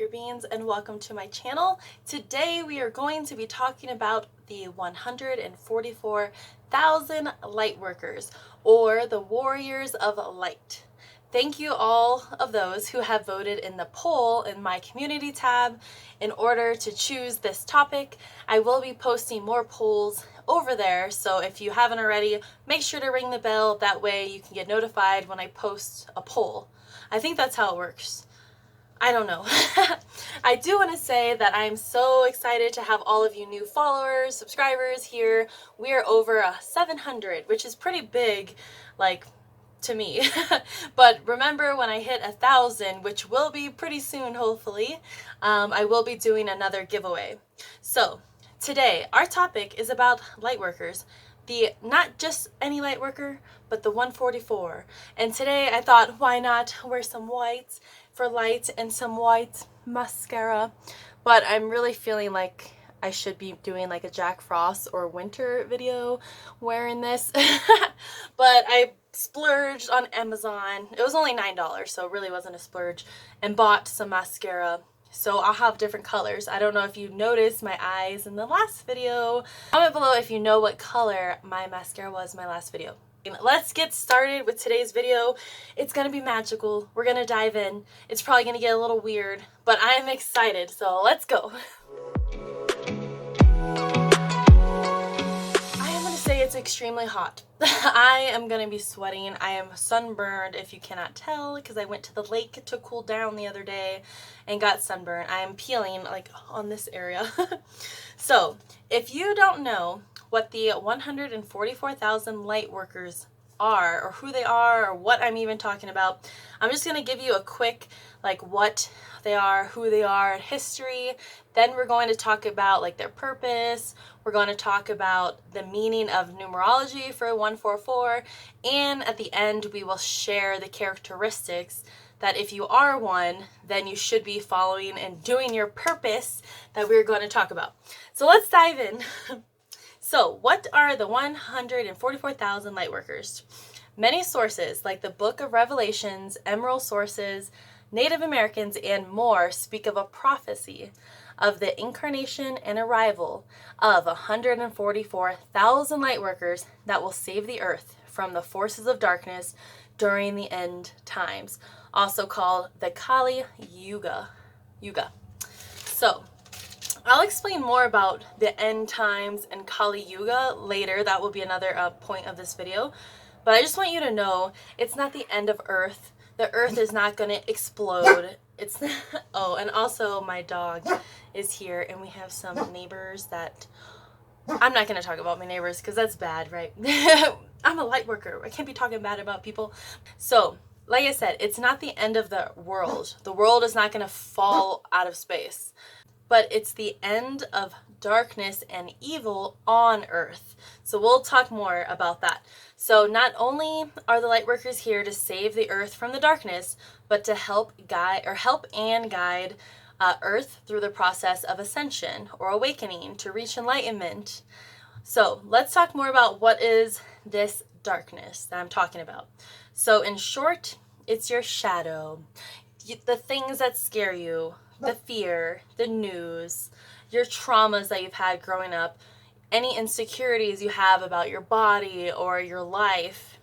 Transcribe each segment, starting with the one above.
Sugar Beans, and welcome to my channel. Today we are going to be talking about the 144,000 Lightworkers, or the Warriors of Light. Thank you all of those who have voted in the poll in my community tab in order to choose this topic. I will be posting more polls over there, so if you haven't already, make sure to ring the bell. That way you can get notified when I post a poll. I think that's how it works. I don't know. I do want to say that I'm so excited to have all of you new followers, subscribers here. We are over 700, which is pretty big, like, to me. But remember, when I hit 1,000, which will be pretty soon, hopefully, I will be doing another giveaway. So today, our topic is about Lightworkers. Not just any Lightworker, but the 144. And today I thought, why not wear some white for light and some white mascara. But I'm really feeling like I should be doing like a Jack Frost or winter video wearing this. But I splurged on Amazon. It was only $9, so it really wasn't a splurge, and bought some mascara. So I'll have different colors. I don't know if you noticed my eyes in the last video. Comment below if you know what color my mascara was in my last video. Let's get started with today's video. It's gonna be magical. We're gonna dive in. It's probably gonna get a little weird, but I am excited, so let's go. It's extremely hot. I am gonna be sweating. I am sunburned, if you cannot tell, because I went to the lake to cool down the other day and got sunburned. I am peeling like on this area. So if you don't know what the 144,000 Lightworkers are, or who they are, or what I'm even talking about, I'm just going to give you a quick like what they are, who they are, and history. Then we're going to talk about like their purpose. We're going to talk about the meaning of numerology for 144, and at the end we will share the characteristics that if you are one, then you should be following and doing your purpose that we're going to talk about. So let's dive in. So what are the 144,000 Lightworkers? Many sources, like the Book of Revelations, Emerald sources, Native Americans, and more, speak of a prophecy of the incarnation and arrival of 144,000 Lightworkers that will save the earth from the forces of darkness during the end times, also called the Kali Yuga. So I'll explain more about the end times and Kali Yuga later. That will be another point of this video. But I just want you to know it's not the end of Earth. The Earth is not going to explode. It's oh, and also my dog is here, and we have some neighbors that I'm not going to talk about my neighbors because that's bad, right? I'm a Lightworker. I can't be talking bad about people. So, like I said, it's not the end of the world. The world is not going to fall out of space. But it's the end of darkness and evil on Earth. So we'll talk more about that. So not only are the Lightworkers here to save the Earth from the darkness, but to help and guide Earth through the process of ascension or awakening to reach enlightenment. So let's talk more about what is this darkness that I'm talking about. So in short, it's your shadow, the things that scare you, the fear, the news, your traumas that you've had growing up, any insecurities you have about your body or your life,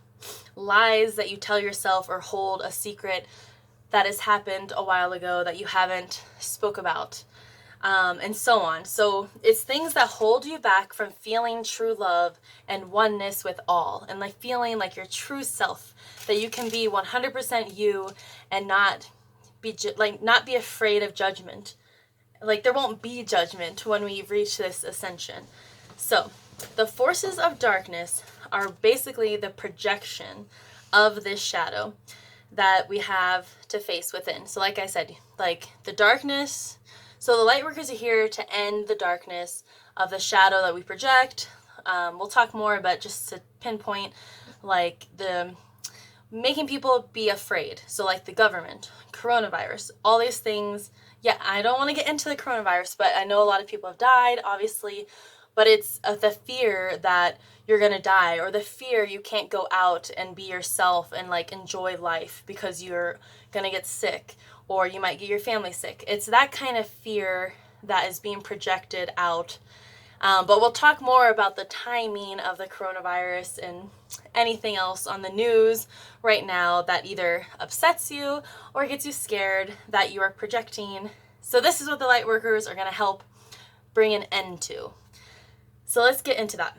lies that you tell yourself or hold a secret that has happened a while ago that you haven't spoke about, and so on. So it's things that hold you back from feeling true love and oneness with all, and like feeling like your true self, that you can be 100% you and not be afraid of judgment. Like there won't be judgment when we reach this ascension. So the forces of darkness are basically the projection of this shadow that we have to face within. So like I said, like the darkness, so the Lightworkers are here to end the darkness of the shadow that we project. We'll talk more about, just to pinpoint, like the making people be afraid. So like the government, coronavirus, all these things. Yeah, I don't want to get into the coronavirus, but I know a lot of people have died, obviously, but it's the fear that you're gonna die, or the fear you can't go out and be yourself and like enjoy life because you're gonna get sick, or you might get your family sick. It's that kind of fear that is being projected out. But we'll talk more about the timing of the coronavirus and anything else on the news right now that either upsets you or gets you scared that you are projecting. So this is what the Lightworkers are going to help bring an end to. So let's get into that.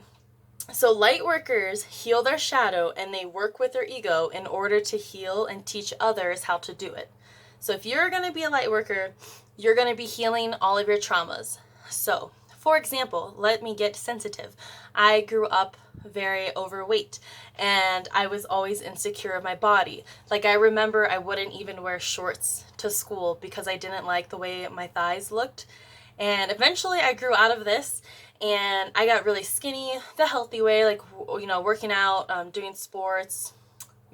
So Lightworkers heal their shadow and they work with their ego in order to heal and teach others how to do it. So if you're going to be a Lightworker, you're going to be healing all of your traumas. So, for example, let me get sensitive. I grew up very overweight and I was always insecure of my body. Like, I remember I wouldn't even wear shorts to school because I didn't like the way my thighs looked. And eventually I grew out of this and I got really skinny the healthy way, like, you know, working out, doing sports,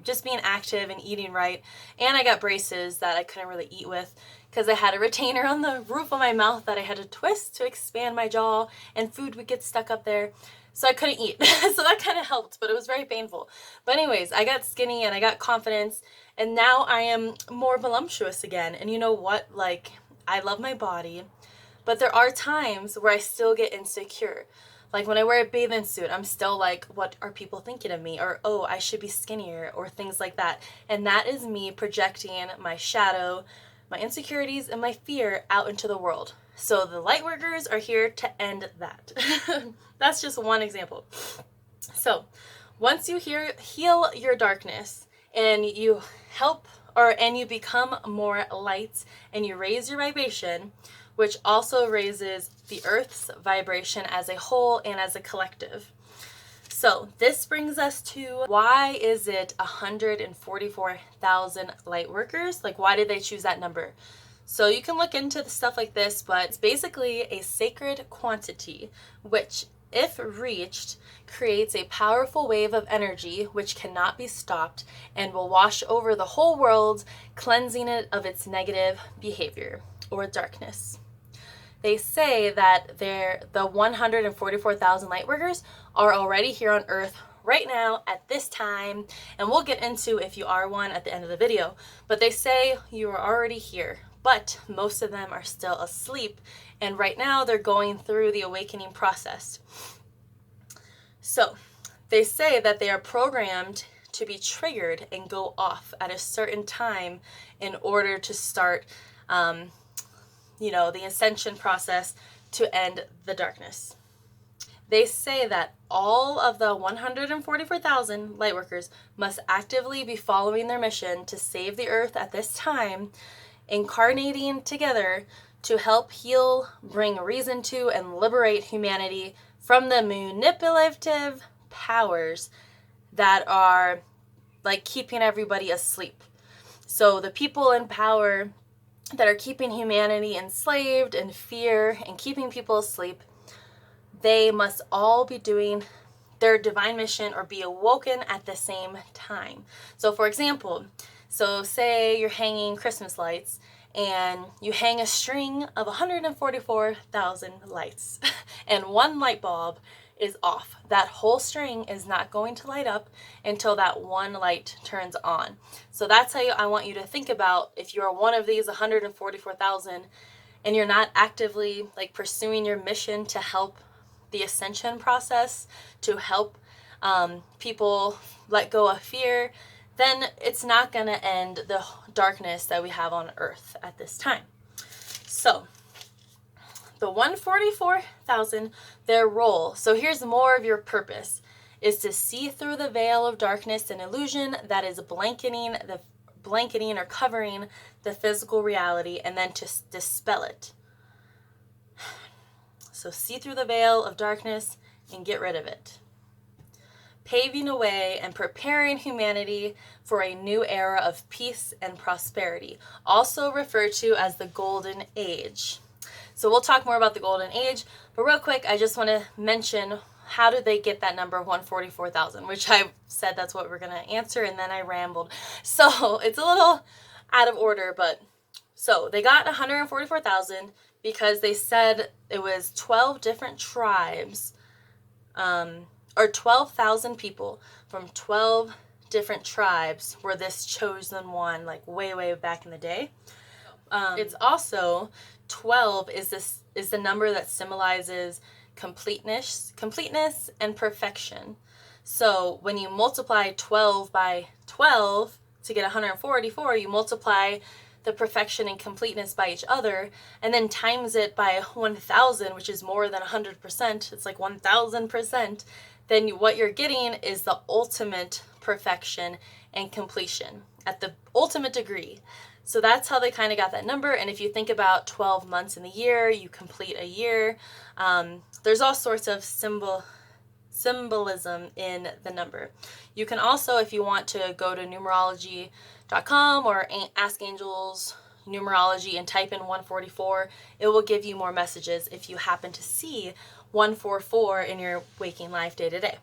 just being active and eating right. And I got braces that I couldn't really eat with because I had a retainer on the roof of my mouth that I had to twist to expand my jaw, and food would get stuck up there. So I couldn't eat. So that kind of helped, but it was very painful. But anyways, I got skinny and I got confidence, and now I am more voluptuous again. And you know what? Like, I love my body, but there are times where I still get insecure. Like when I wear a bathing suit, I'm still like, what are people thinking of me? Or, oh, I should be skinnier, or things like that. And that is me projecting my shadow, my insecurities, and my fear out into the world. So the Lightworkers are here to end that. That's just one example. So once you heal your darkness and you and you become more light and you raise your vibration, which also raises the Earth's vibration as a whole and as a collective. So this brings us to, why is it 144,000 Lightworkers? Like, why did they choose that number? So you can look into the stuff like this, but it's basically a sacred quantity, which, if reached, creates a powerful wave of energy which cannot be stopped and will wash over the whole world, cleansing it of its negative behavior or darkness. They say that the 144,000 Lightworkers are already here on Earth right now at this time, and we'll get into if you are one at the end of the video. But they say you are already here, but most of them are still asleep, and right now they're going through the awakening process. So they say that they are programmed to be triggered and go off at a certain time in order to start the ascension process to end the darkness. They say that all of the 144,000 Lightworkers must actively be following their mission to save the Earth at this time, incarnating together to help heal, bring reason to, and liberate humanity from the manipulative powers that are like keeping everybody asleep. So the people in power that are keeping humanity enslaved in fear and keeping people asleep, they must all be doing their divine mission or be awoken at the same time. So for example, say you're hanging Christmas lights and you hang a string of 144,000 lights and one light bulb is off. That whole string is not going to light up until that one light turns on. So that's how I want you to think about, if you're one of these 144,000 and you're not actively like pursuing your mission to help the ascension process, to help people let go of fear, then it's not going to end the darkness that we have on Earth at this time. So the 144,000, their role, so here's more of your purpose, is to see through the veil of darkness and illusion that is blanketing or covering the physical reality, and then to dispel it. So see through the veil of darkness and get rid of it. Paving a way and preparing humanity for a new era of peace and prosperity, also referred to as the Golden Age. So we'll talk more about the Golden Age, but real quick, I just want to mention, how did they get that number of 144,000, which I said that's what we're going to answer, and then I rambled. So it's a little out of order, but so they got 144,000 because they said it was 12 different tribes or 12,000 people from 12 different tribes were this chosen one, like way, way back in the day. It's also 12 is the number that symbolizes completeness and perfection. So when you multiply 12 by 12 to get 144, you multiply the perfection and completeness by each other, and then times it by 1,000, which is more than 100%. It's like 1,000%. Then what you're getting is the ultimate perfection and completion at the ultimate degree. So that's how they kind of got that number. And if you think about 12 months in the year, you complete a year. There's all sorts of symbolism in the number. You can also, if you want to, go to numerology.com or Ask Angels Numerology and type in 144. It will give you more messages if you happen to see 144 in your waking life day to day.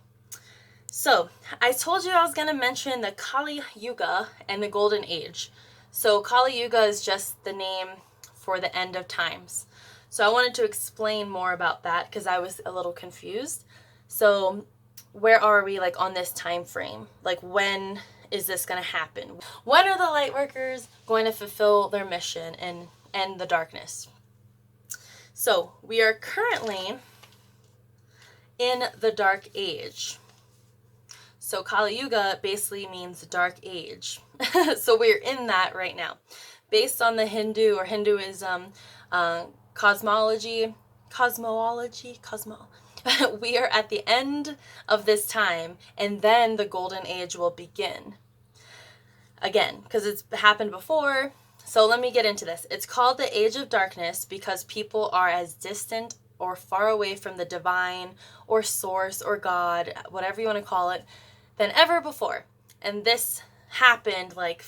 So I told you I was going to mention the Kali Yuga and the Golden Age. So Kali Yuga is just the name for the end of times. So I wanted to explain more about that because I was a little confused. So where are we like on this time frame? Like when is this going to happen? When are the Lightworkers going to fulfill their mission and end the darkness? So we are currently in the Dark Age. So Kali Yuga basically means dark age. So we're in that right now. Based on the Hinduism, cosmology, we are at the end of this time, and then the Golden Age will begin. Again, because it's happened before. So let me get into this. It's called the Age of Darkness because people are as distant or far away from the divine or source or God, whatever you want to call it, than ever before. And this happened like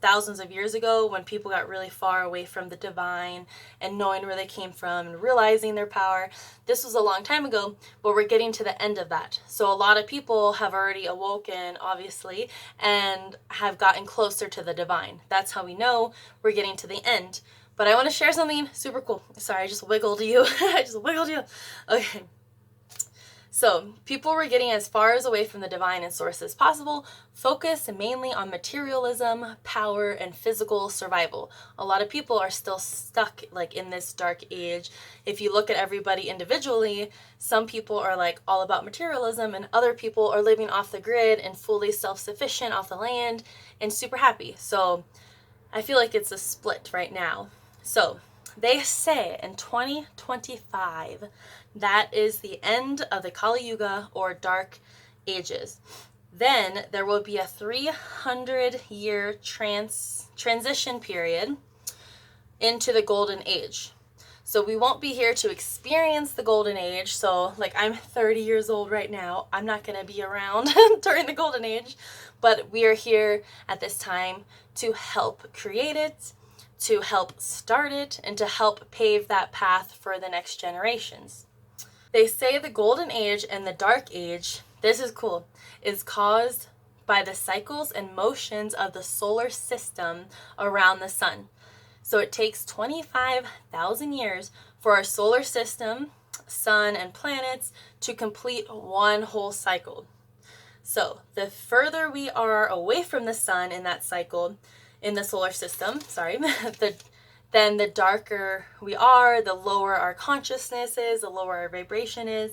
thousands of years ago when people got really far away from the divine and knowing where they came from and realizing their power. This was a long time ago, but we're getting to the end of that. So a lot of people have already awoken, obviously, and have gotten closer to the divine. That's how we know we're getting to the end. But I want to share something super cool. Sorry, I just wiggled you. Okay. So people were getting as far as away from the divine and source as possible, focused mainly on materialism, power, and physical survival. A lot of people are still stuck like in this dark age. If you look at everybody individually, some people are like all about materialism and other people are living off the grid and fully self-sufficient off the land and super happy. So I feel like it's a split right now. So they say in 2025, that is the end of the Kali Yuga or Dark Ages. Then there will be a 300-year transition period into the Golden Age. So we won't be here to experience the Golden Age. So like I'm 30 years old right now. I'm not going to be around during the Golden Age. But we are here at this time to help create it, to help start it, and to help pave that path for the next generations. They say the Golden Age and the Dark Age, this is cool, is caused by the cycles and motions of the solar system around the sun. So it takes 25,000 years for our solar system, sun, and planets to complete one whole cycle. So the further we are away from the sun in that cycle, in the solar system, then the darker we are, the lower our consciousness is, the lower our vibration is.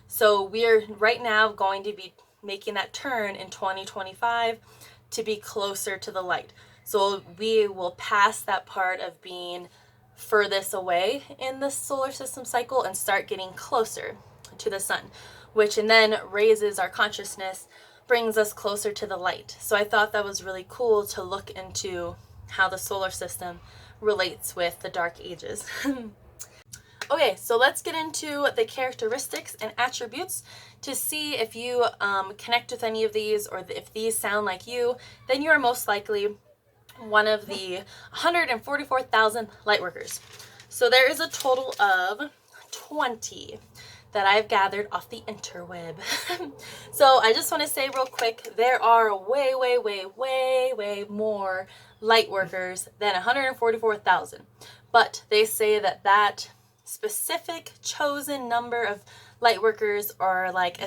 So we're right now going to be making that turn in 2025 to be closer to the light. So we will pass that part of being furthest away in the solar system cycle and start getting closer to the sun, which and then raises our consciousness, brings us closer to the light. So I thought that was really cool to look into how the solar system relates with the Dark Ages. Okay, so let's get into the characteristics and attributes to see if you connect with any of these or if these sound like you. Then you are most likely one of the 144,000 Lightworkers. So there is a total of 20 that I've gathered off the interweb. So I just want to say real quick, there are way more Lightworkers than 144,000. But they say that specific chosen number of Lightworkers are like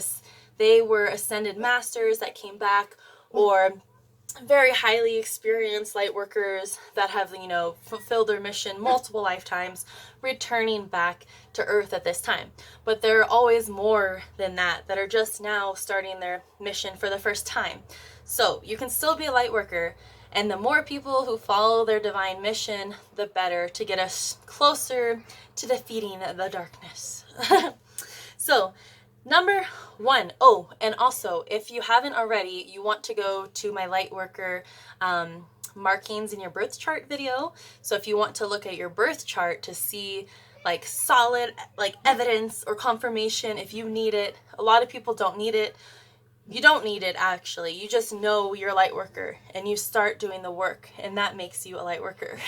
they were ascended masters that came back, or very highly experienced light workers that have, you know, fulfilled their mission multiple lifetimes, returning back to Earth at this time. But there are always more than that are just now starting their mission for the first time. So you can still be a light worker, and the more people who follow their divine mission, the better, to get us closer to defeating the darkness. So number 1. Oh, and also, if you haven't already, you want to go to my Lightworker markings in your birth chart video. So if you want to look at your birth chart to see like solid like evidence or confirmation, if you need it. A lot of people don't need it. You don't need it, actually. You just know you're a light worker and you start doing the work, and that makes you a light worker.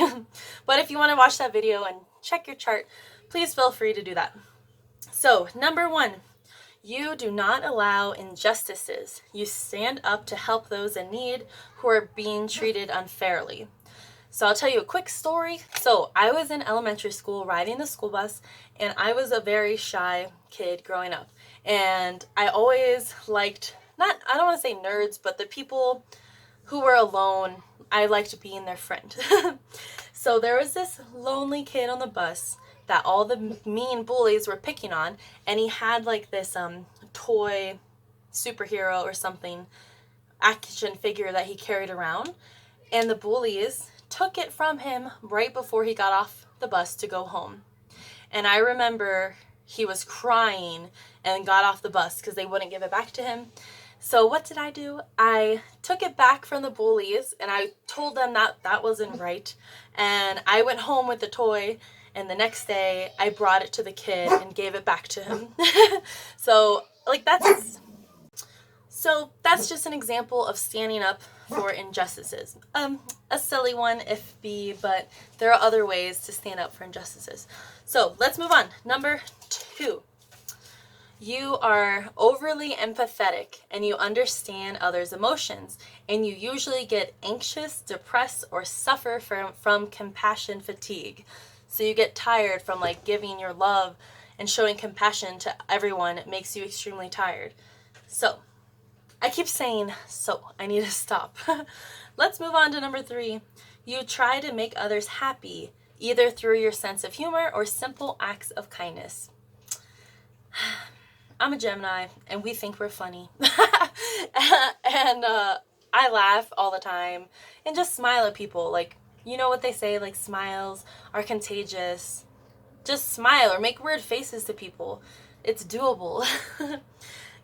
But if you want to watch that video and check your chart, please feel free to do that. So number 1, you do not allow injustices. You stand up to help those in need who are being treated unfairly. So I'll tell you a quick story. So I was in elementary school riding the school bus, and I was a very shy kid growing up. And I always liked, I don't want to say nerds, but the people who were alone, I liked being their friend. So there was this lonely kid on the bus that all the mean bullies were picking on, and he had like this toy superhero or something, action figure that he carried around, and the bullies took it from him right before he got off the bus to go home. And I remember he was crying and got off the bus because they wouldn't give it back to him. So what did I do? I took it back from the bullies, and I told them that wasn't right, and I went home with the toy. And the next day, I brought it to the kid and gave it back to him. So that's just an example of standing up for injustices. A silly one, but there are other ways to stand up for injustices. So let's move on. Number 2. You are overly empathetic, and you understand others' emotions, and you usually get anxious, depressed, or suffer from compassion fatigue. So you get tired from like giving your love and showing compassion to everyone. It makes you extremely tired. So I keep saying so. I need to stop. Let's move on to number 3. You try to make others happy, either through your sense of humor or simple acts of kindness. I'm a Gemini, and we think we're funny. And I laugh all the time and just smile at people. Like, you know what they say, like smiles are contagious. Just smile or make weird faces to people. It's doable.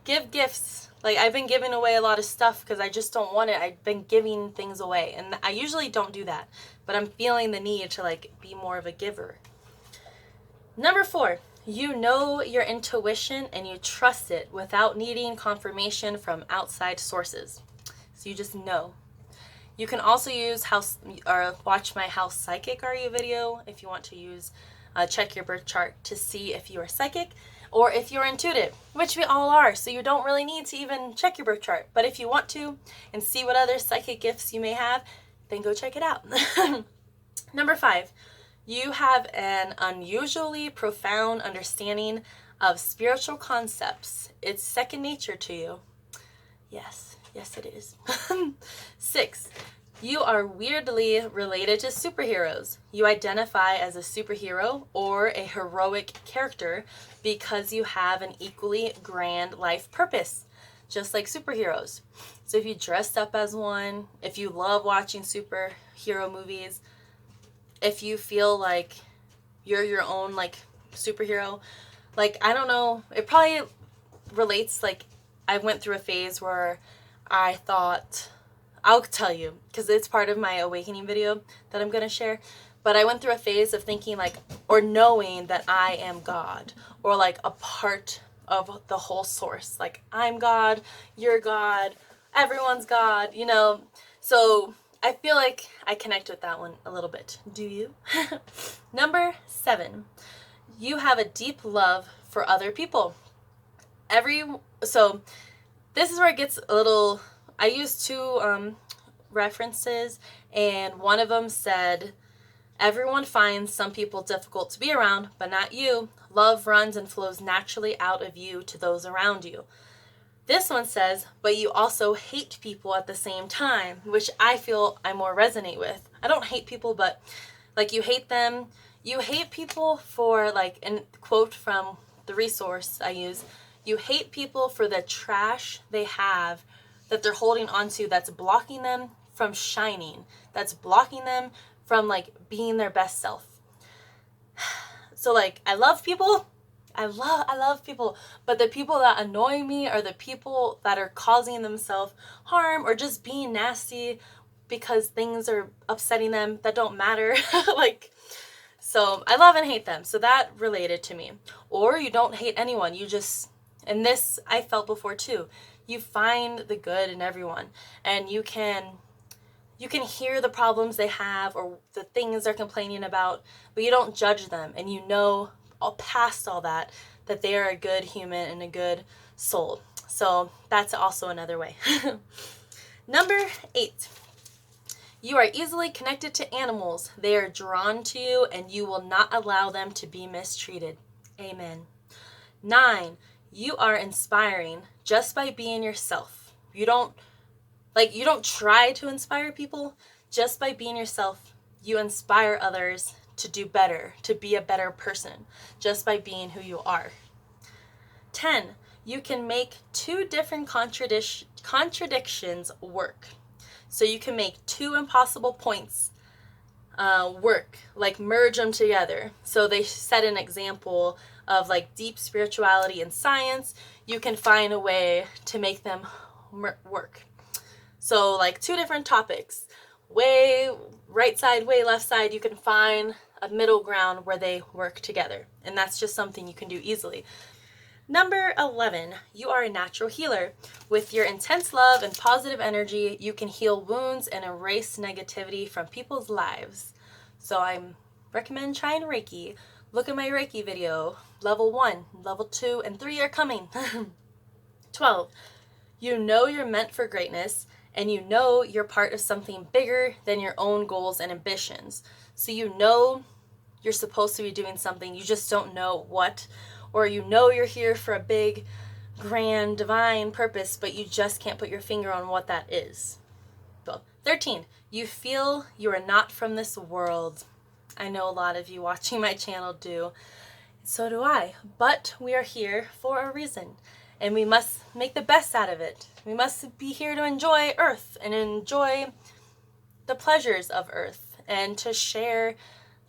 Give gifts. Like, I've been giving away a lot of stuff because I just don't want it. I've been giving things away, and I usually don't do that, but I'm feeling the need to like be more of a giver. Number 4, you know your intuition and you trust it without needing confirmation from outside sources. So you just know. You can also use watch my How Psychic Are You video if you want to use check your birth chart to see if you are psychic or if you're intuitive, which we all are. So you don't really need to even check your birth chart. But if you want to and see what other psychic gifts you may have, then go check it out. Number 5, you have an unusually profound understanding of spiritual concepts. It's second nature to you. Yes, it is. 6, you are weirdly related to superheroes. You identify as a superhero or a heroic character because you have an equally grand life purpose, just like superheroes. So if you dressed up as one, if you love watching superhero movies, if you feel like you're your own like superhero, like, I don't know, it probably relates. Like, I went through a phase where I thought, I'll tell you because it's part of my awakening video that I'm going to share, but I went through a phase of thinking like, or knowing that I am God, or like a part of the whole source. Like, I'm God, you're God, everyone's God, you know. So I feel like I connect with that one a little bit. Do you? Number 7, you have a deep love for other people. So this is where it gets a little, I used 2 references, and one of them said, everyone finds some people difficult to be around, but not you. Love runs and flows naturally out of you to those around you. This one says, but you also hate people at the same time, which I feel I more resonate with. I don't hate people, but like you hate them. You hate people for, like, a quote from the resource I use, you hate people for the trash they have that they're holding onto that's blocking them from shining, that's blocking them from, like, being their best self. So, like, I love people. I love people, but the people that annoy me are the people that are causing themselves harm or just being nasty because things are upsetting them that don't matter. Like, so I love and hate them. So that related to me. Or you don't hate anyone. You just, and this I felt before too. You find the good in everyone, and you can hear the problems they have or the things they're complaining about, but you don't judge them, and you know past all that they are a good human and a good soul. So that's also another way. Number 8. You are easily connected to animals. They are drawn to you, and you will not allow them to be mistreated. Amen. 9. You are inspiring just by being yourself. You don't try to inspire people. Just by being yourself, you inspire others to do better, to be a better person, just by being who you are. 10. You can make 2 different contradictions work. So you can make 2 impossible points work, like merge them together. So they set an example of, like, deep spirituality and science. You can find a way to make them work. So, like, 2 different topics, way right side, way left side, you can find a middle ground where they work together. And that's just something you can do easily. Number 11, you are a natural healer. With your intense love and positive energy, you can heal wounds and erase negativity from people's lives. So I recommend trying Reiki. Look at my Reiki video. Level 1, level 2, and 3 are coming. 12, you know you're meant for greatness, and you know you're part of something bigger than your own goals and ambitions. So you know you're supposed to be doing something, you just don't know what, or you know you're here for a big, grand, divine purpose, but you just can't put your finger on what that is. 13, you feel you are not from this world. I know a lot of you watching my channel do. So do I. But we are here for a reason, and we must make the best out of it. We must be here to enjoy Earth and enjoy the pleasures of Earth, and to share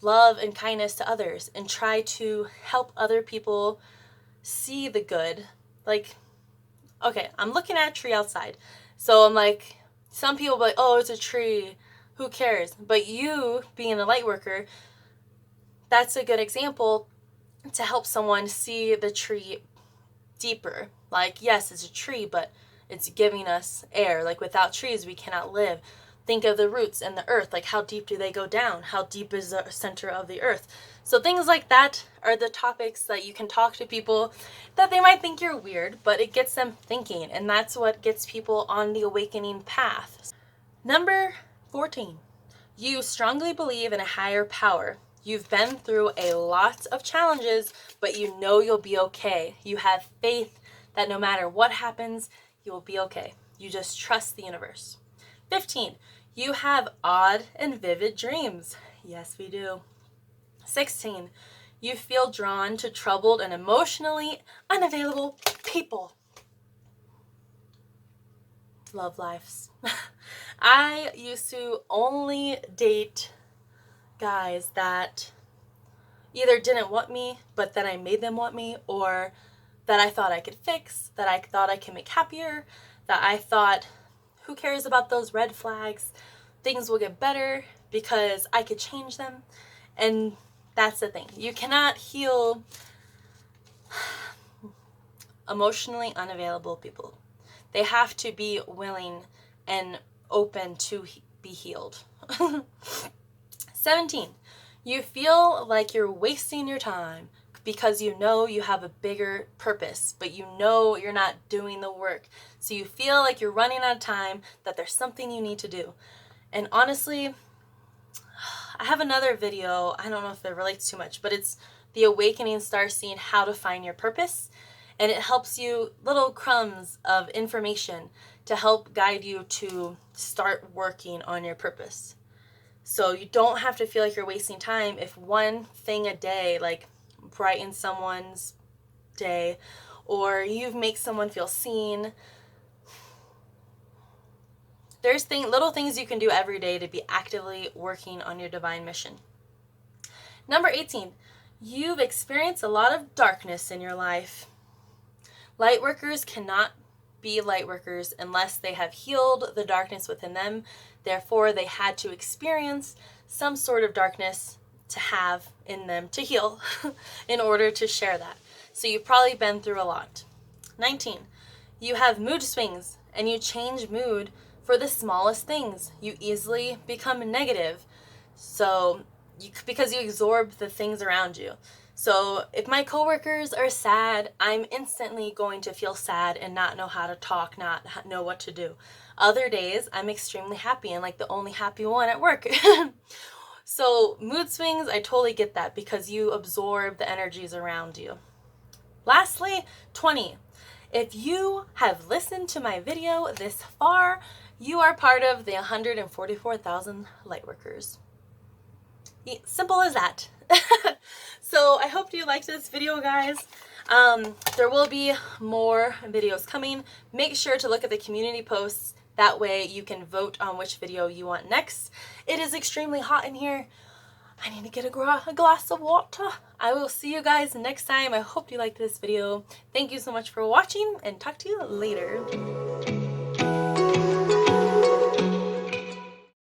love and kindness to others, and try to help other people see the good. Like, okay, I'm looking at a tree outside. So I'm like, some people be like, oh, it's a tree, who cares? But you, being a light worker, that's a good example to help someone see the tree deeper. Like, yes, it's a tree, but it's giving us air. Like, without trees, we cannot live. Think of the roots and the earth. Like, how deep do they go down? How deep is the center of the earth? So things like that are the topics that you can talk to people that they might think you're weird, but it gets them thinking, and that's what gets people on the awakening path. Number 14, you strongly believe in a higher power. You've been through a lot of challenges, but you know you'll be okay. You have faith that no matter what happens, you will be okay. You just trust the universe. 15, you have odd and vivid dreams. Yes, we do. 16, you feel drawn to troubled and emotionally unavailable people. Love lives. I used to only date guys that either didn't want me, but then I made them want me, or that I thought I could fix, that I thought I could make happier, that I thought, who cares about those red flags? Things will get better because I could change them. And that's the thing. You cannot heal emotionally unavailable people. They have to be willing and open to be healed. 17, you feel like you're wasting your time because you know you have a bigger purpose, but you know you're not doing the work. So you feel like you're running out of time, that there's something you need to do. And honestly, I have another video, I don't know if it relates too much, but it's the awakening star, seeing how to find your purpose. and it helps you, little crumbs of information to help guide you to start working on your purpose. So you don't have to feel like you're wasting time if one thing a day, like brighten someone's day, or you make someone feel seen. There's little things you can do every day to be actively working on your divine mission. Number 18, you've experienced a lot of darkness in your life. Lightworkers cannot be lightworkers unless they have healed the darkness within them. Therefore, they had to experience some sort of darkness to have in them to heal in order to share that. So you've probably been through a lot. 19, you have mood swings and you change mood for the smallest things. You easily become negative. So because you absorb the things around you. So if my coworkers are sad, I'm instantly going to feel sad and not know how to talk, not know what to do. Other days, I'm extremely happy and like the only happy one at work. So mood swings, I totally get that because you absorb the energies around you. Lastly, 20. If you have listened to my video this far, you are part of the 144,000 Lightworkers. Simple as that. So I hope you liked this video, guys. There will be more videos coming. Make sure to look at the community posts. That way you can vote on which video you want next. It is extremely hot in here. I need to get a glass of water. I will see you guys next time. I hope you liked this video. Thank you so much for watching and talk to you later.